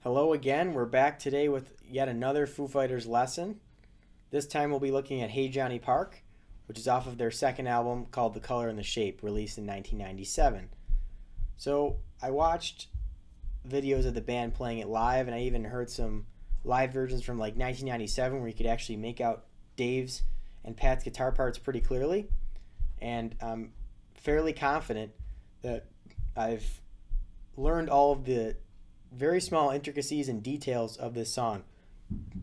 Hello again. We're back today with yet another Foo Fighters lesson. This time we'll be looking at Hey Johnny Park, which is off of their second album called The Color and the Shape, released in 1997. So I watched videos of the band playing it live, and I even heard some live versions from like 1997 where you could actually make out Dave's and Pat's guitar parts pretty clearly. And I'm fairly confident that I've learned all of the very small intricacies and details of this song.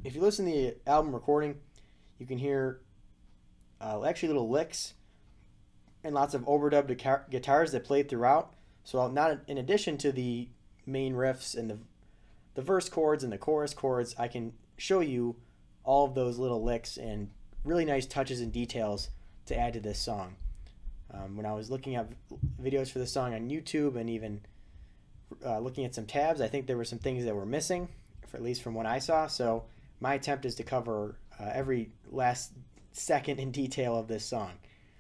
If you listen to the album recording, you can hear actually little licks and lots of overdubbed guitars that play throughout. So not in addition to the main riffs and the verse chords and the chorus chords, I can show you all of those little licks and really nice touches and details to add to this song. When I was looking at videos for this song on YouTube and even looking at some tabs, I think there were some things that were missing, at least from what I saw. So my attempt is to cover every last second in detail of this song.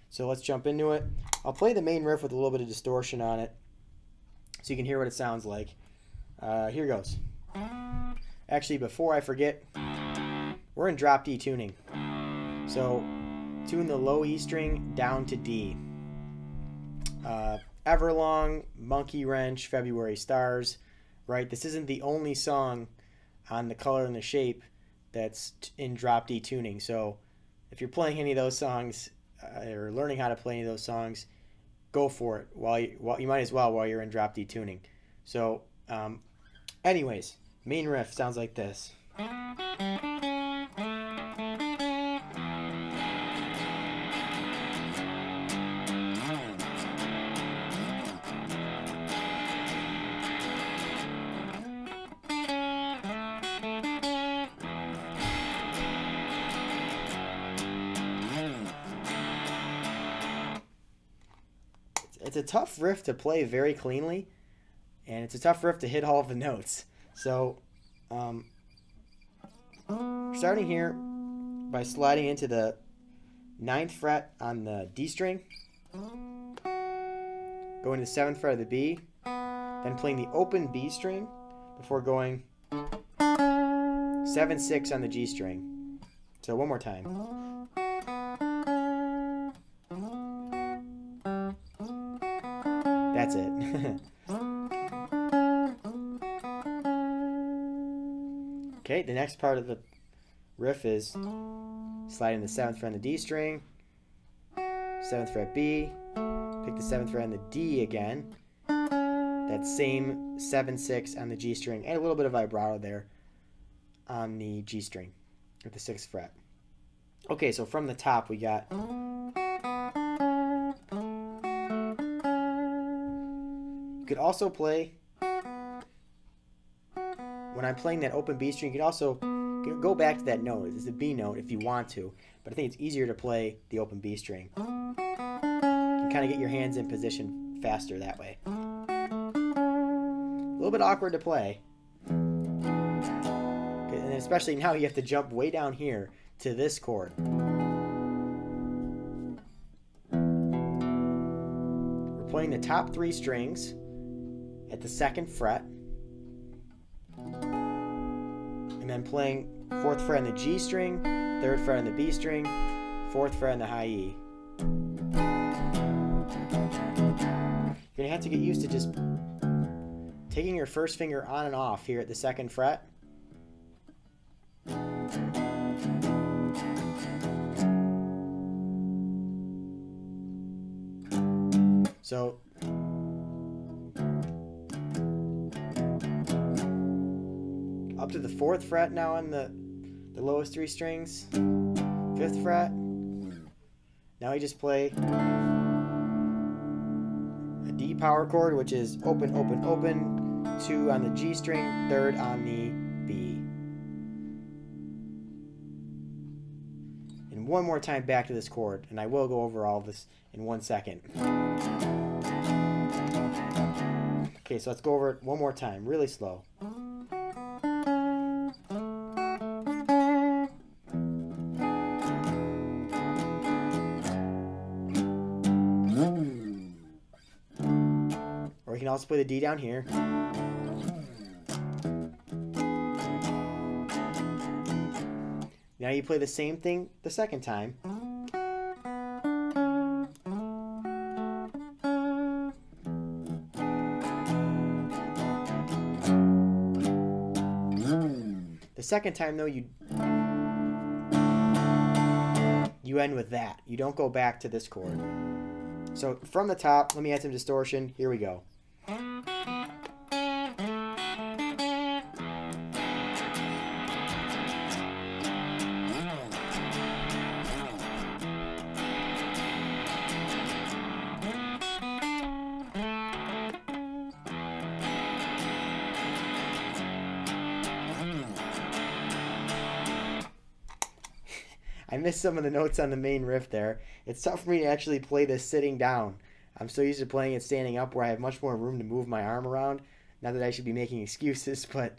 So let's jump into it. I'll play the main riff with a little bit of distortion on it so you can hear what it sounds like. Here goes. Actually, before I forget, we're in drop D tuning. So tune the low E string down to D. Everlong, Monkey Wrench, February Stars, right? This isn't the only song on The Color and the Shape that's in drop D tuning. So if you're playing any of those songs or learning how to play any of those songs, go for it. You might as well while you're in drop D tuning. So anyways, main riff sounds like this. It's a tough riff to play very cleanly, and it's a tough riff to hit all of the notes. So, starting here by sliding into the 9th fret on the D string, going to the 7th fret of the B, then playing the open B string before going 7-6 on the G string. So one more time. That's it. Okay, the next part of the riff is sliding the 7th fret on the D string, 7th fret B, pick the 7th fret on the D again, that same 7-6 on the G string, and a little bit of vibrato there on the G string at the 6th fret. Okay, so from the top we got you could also play, when I'm playing that open B string, you could also go back to that note. It's a B note if you want to, but I think it's easier to play the open B string. You can kind of get your hands in position faster that way. A little bit awkward to play. And especially now you have to jump way down here to this chord. We're playing the top 3 strings at the 2nd fret, and then playing 4th fret on the G string, 3rd fret on the B string, 4th fret on the high E. You're going to have to get used to just taking your first finger on and off here at the 2nd fret. So up to the 4th fret now on the lowest 3 strings, 5th fret. Now we just play a D power chord, which is open, open, open, 2 on the G string, 3rd on the B. And one more time back to this chord, and I will go over all of this in 1 second. Okay, so let's go over it one more time, really slow. Or you can also play the D down here. Now you play the same thing the second time. The second time, though, you end with that. You don't go back to this chord. So from the top, let me add some distortion. Here we go. I missed some of the notes on the main riff there. It's tough for me to actually play this sitting down. I'm so used to playing it standing up where I have much more room to move my arm around. Not that I should be making excuses, but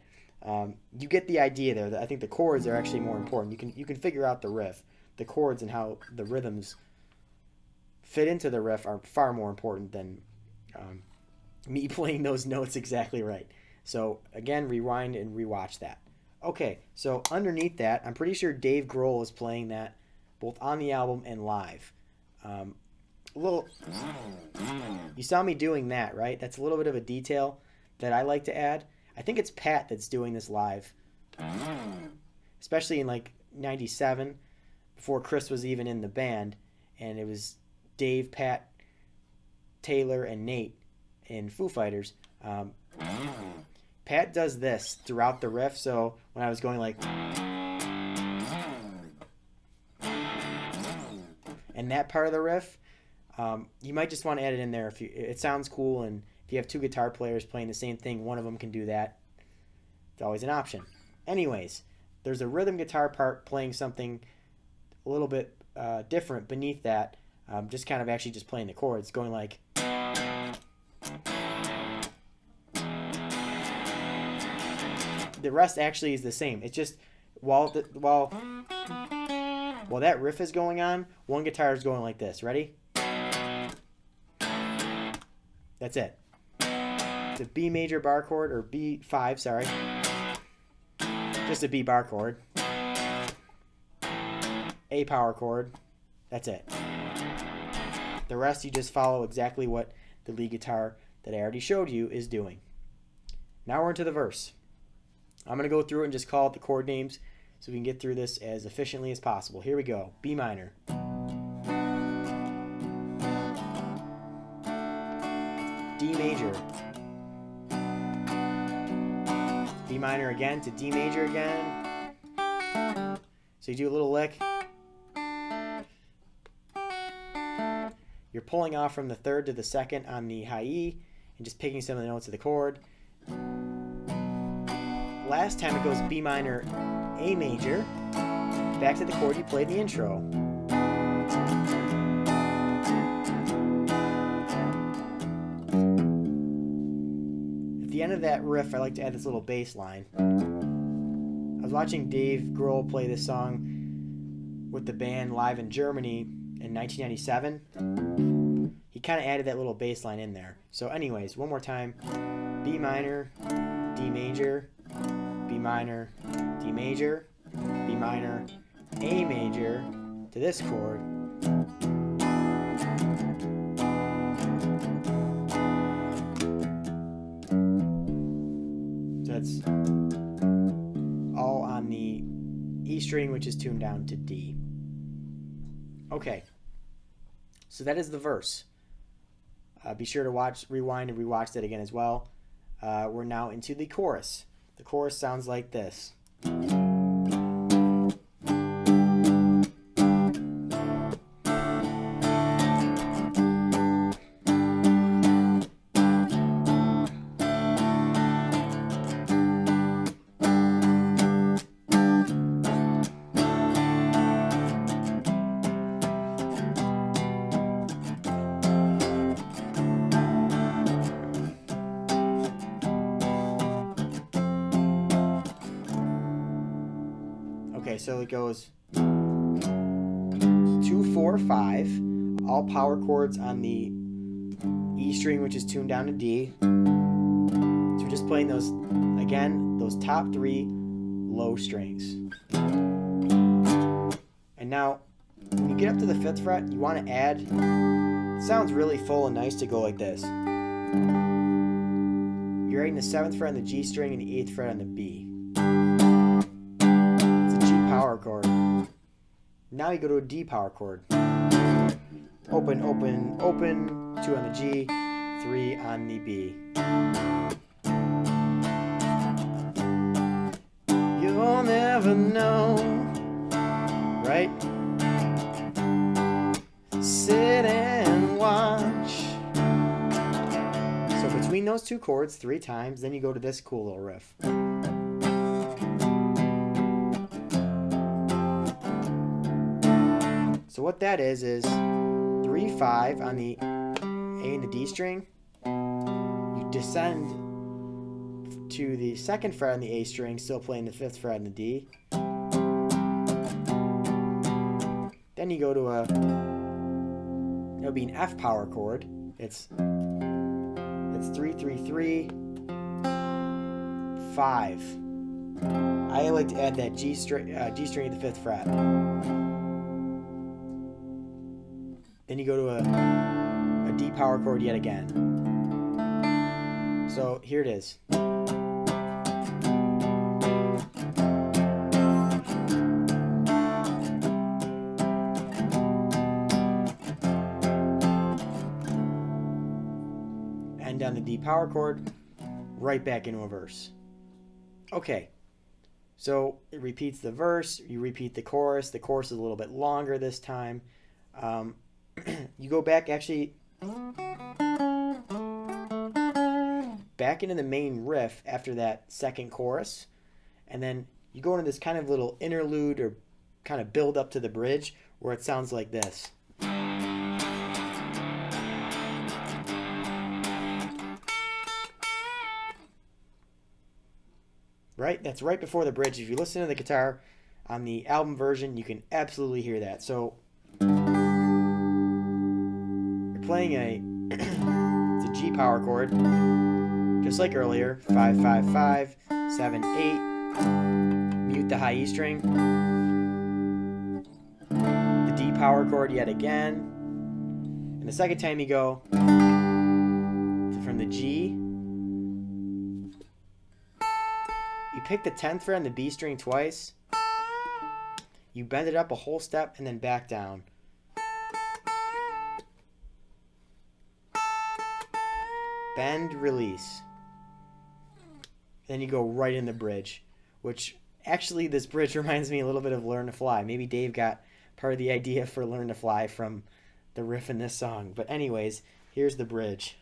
you get the idea there. I think the chords are actually more important. You can figure out the riff. The chords and how the rhythms fit into the riff are far more important than me playing those notes exactly right. So again, rewind and rewatch that. Okay, so underneath that, I'm pretty sure Dave Grohl is playing that both on the album and live. You saw me doing that, right? That's a little bit of a detail that I like to add. I think it's Pat that's doing this live, especially in like '97, before Chris was even in the band, and it was Dave, Pat, Taylor, and Nate in Foo Fighters. Pat does this throughout the riff, so when I was going like, and that part of the riff, you might just want to add it in there. It sounds cool, and if you have two guitar players playing the same thing, one of them can do that. It's always an option. Anyways, there's a rhythm guitar part playing something a little bit different beneath that, just kind of actually just playing the chords, going like. The rest actually is the same. It's just while that riff is going on, one guitar is going like this. Ready? That's it. It's a B major bar chord, or B5, sorry. Just a B bar chord. A power chord. That's it. The rest you just follow exactly what the lead guitar that I already showed you is doing. Now we're into the verse. I'm going to go through it and just call out the chord names so we can get through this as efficiently as possible. Here we go. B minor. D major. B minor again to D major again. So you do a little lick. You're pulling off from the third to the second on the high E and just picking some of the notes of the chord. Last time it goes B minor, A major, back to the chord you played in the intro. At the end of that riff, I like to add this little bass line. I was watching Dave Grohl play this song with the band live in Germany in 1997. He kind of added that little bass line in there. So anyways, one more time. B minor, D major, B minor, D major, B minor, A major to this chord. So that's all on the E string, which is tuned down to D. Okay, so that is the verse. Be sure to rewind and rewatch that again as well. We're now into the chorus. The chorus sounds like this. Okay, so it goes 2, 4, 5, all power chords on the E string, which is tuned down to D. So we're just playing those, again, those top 3 low strings. now when you get up to the 5th fret, you want to add, it sounds really full and nice to go like this. You're writing the 7th fret on the G string and the 8th fret on the B. It's a G power chord. Now you go to a D power chord. Open, open, open, 2 on the G, 3 on the B. You'll never know, right? Sit and watch. So between those 2 chords 3 times, then you go to this cool little riff. So what that is 3, 5 on the A and the D string. You descend to the 2nd fret on the A string, still playing the 5th fret on the D. Then you go to it'll be an F power chord. It's 3, 3, 3, 5. I like to add that G string at the 5th fret. Then you go to a D power chord yet again. So here it is. And down the D power chord, right back into a verse. Okay, so it repeats the verse, you repeat the chorus. The chorus is a little bit longer this time. You go back back into the main riff after that 2nd chorus, and then you go into this kind of little interlude or kind of build up to the bridge where it sounds like this. Right? That's right before the bridge. If you listen to the guitar on the album version, you can absolutely hear that. So playing it's a G power chord, just like earlier. 5, 5, 5, 7, 8. Mute the high E string. The D power chord yet again. And the 2nd time you go from the G, you pick the 10th fret on the B string twice. You bend it up a whole step and then back down. Bend, release. Then you go right in the bridge, which actually this bridge reminds me a little bit of Learn to Fly. Maybe Dave got part of the idea for Learn to Fly from the riff in this song. But anyways, here's the bridge.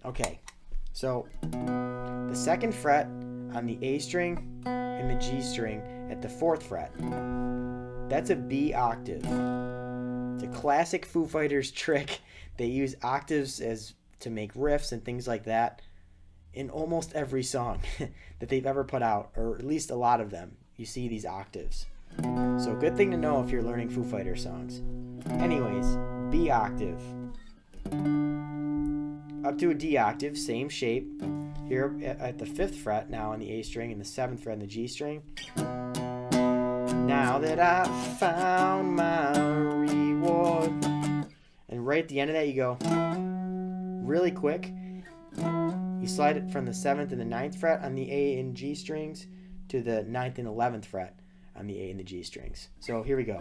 Okay, so the 2nd fret on the A string and the G string at the 4th fret, that's a B octave. It's a classic Foo Fighters trick. They use octaves to make riffs and things like that in almost every song that they've ever put out, or at least a lot of them. You see these octaves. So good thing to know if you're learning Foo Fighters songs. Anyways, B octave. Up to a D octave, same shape. Here at the 5th fret now on the A string and the 7th fret on the G string. Now that I've found my reward. And right at the end of that you go really quick. You slide it from the 7th and the 9th fret on the A and G strings to the 9th and 11th fret on the A and the G strings. So here we go.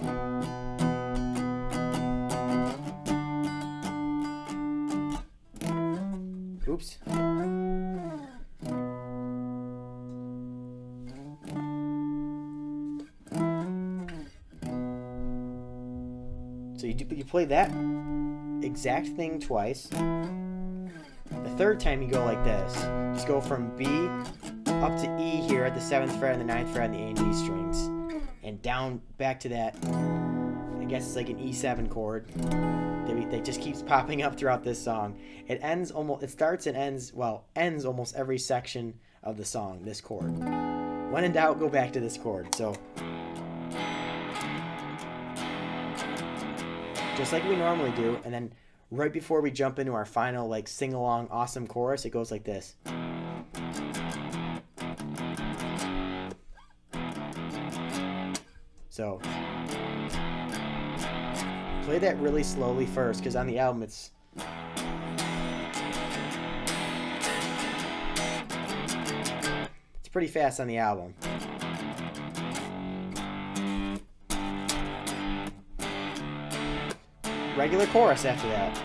Oops. So you play that exact thing twice. The 3rd time you go like this. Just go from B up to E here at the 7th fret and the 9th fret on the A and D strings. And down back to that I guess it's like an E7 chord that just keeps popping up throughout this song. It starts and ends almost every section of the song, this chord. When in doubt, go back to this chord. So just like we normally do, and then right before we jump into our final like sing-along awesome chorus, it goes like this. So play that really slowly first, because on the album it's pretty fast on the album. Regular chorus after that.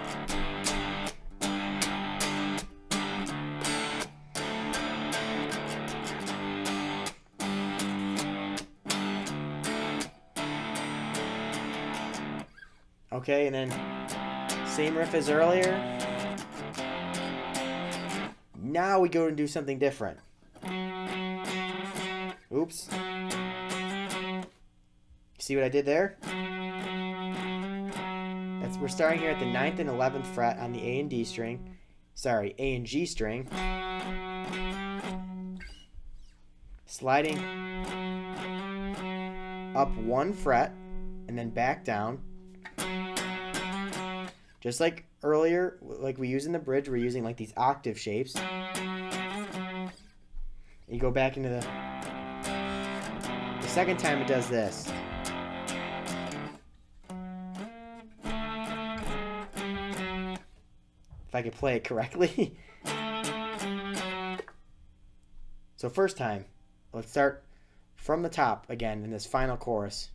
Okay, and then same riff as earlier. Now we go and do something different. Oops. See what I did there? We're starting here at the 9th and 11th fret on the A and D string. Sorry, A and G string. Sliding up 1 fret and then back down. Just like earlier, like we use in the bridge, we're using like these octave shapes. You go back into the second time it does this. If I could play it correctly. So first time, let's start from the top again in this final chorus.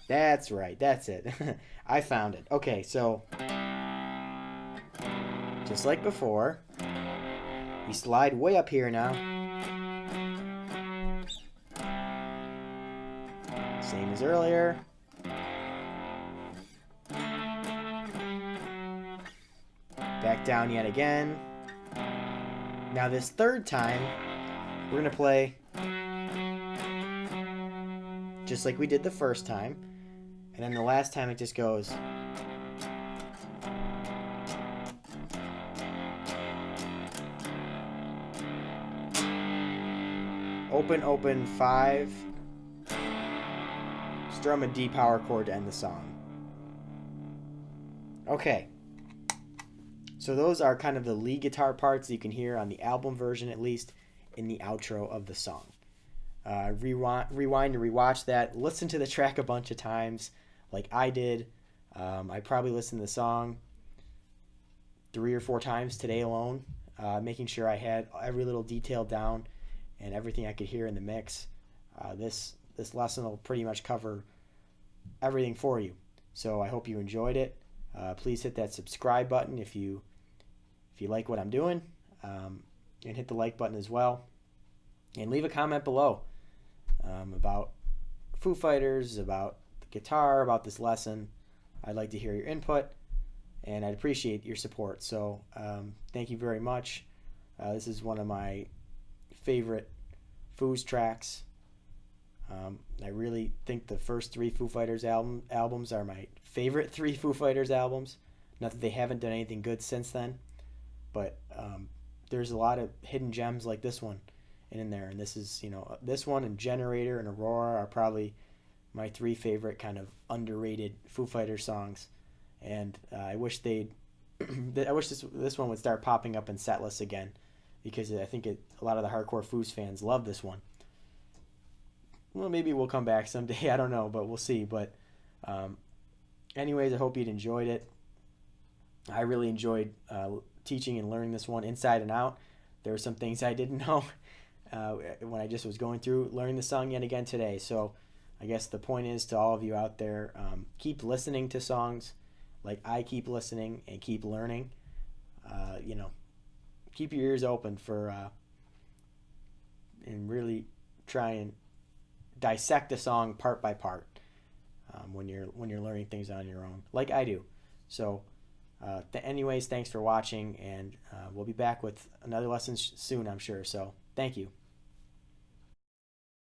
That's right, that's it. I found it. Okay, so just like before, we slide way up here now. Same as earlier. Back down yet again. Now this third time, we're going to play just like we did the first time. And then the last time it just goes. Open, open, 5. Strum a D power chord to end the song. Okay. So those are kind of the lead guitar parts that you can hear on the album version, at least, in the outro of the song. Rewind and rewatch that. Listen to the track a bunch of times, like I did. I probably listened to the song 3 or 4 times today alone, making sure I had every little detail down and everything I could hear in the mix. This lesson will pretty much cover everything for you. So I hope you enjoyed it. Please hit that subscribe button if you like what I'm doing, and hit the like button as well. And leave a comment below about Foo Fighters, about the guitar, about this lesson. I'd like to hear your input, and I'd appreciate your support. So thank you very much. This is one of my favorite Foos tracks. I really think the first 3 Foo Fighters albums are my favorite 3 Foo Fighters albums. Not that they haven't done anything good since then, but there's a lot of hidden gems like this one in there. And this is, this one and Generator and Aurora are probably my 3 favorite kind of underrated Foo Fighters songs. And I wish this one would start popping up in set lists again, because I think a lot of the hardcore Foos fans love this one. Well, maybe we'll come back someday. I don't know, but we'll see. But anyways, I hope you'd enjoyed it. I really enjoyed teaching and learning this one inside and out. There were some things I didn't know when I just was going through learning the song yet again today. So I guess the point is to all of you out there, keep listening to songs like I keep listening, and keep learning. Keep your ears open for and really try and dissect a song part by part when you're learning things on your own, like I do. So Anyways, thanks for watching, and we'll be back with another lesson soon, I'm sure. So thank you.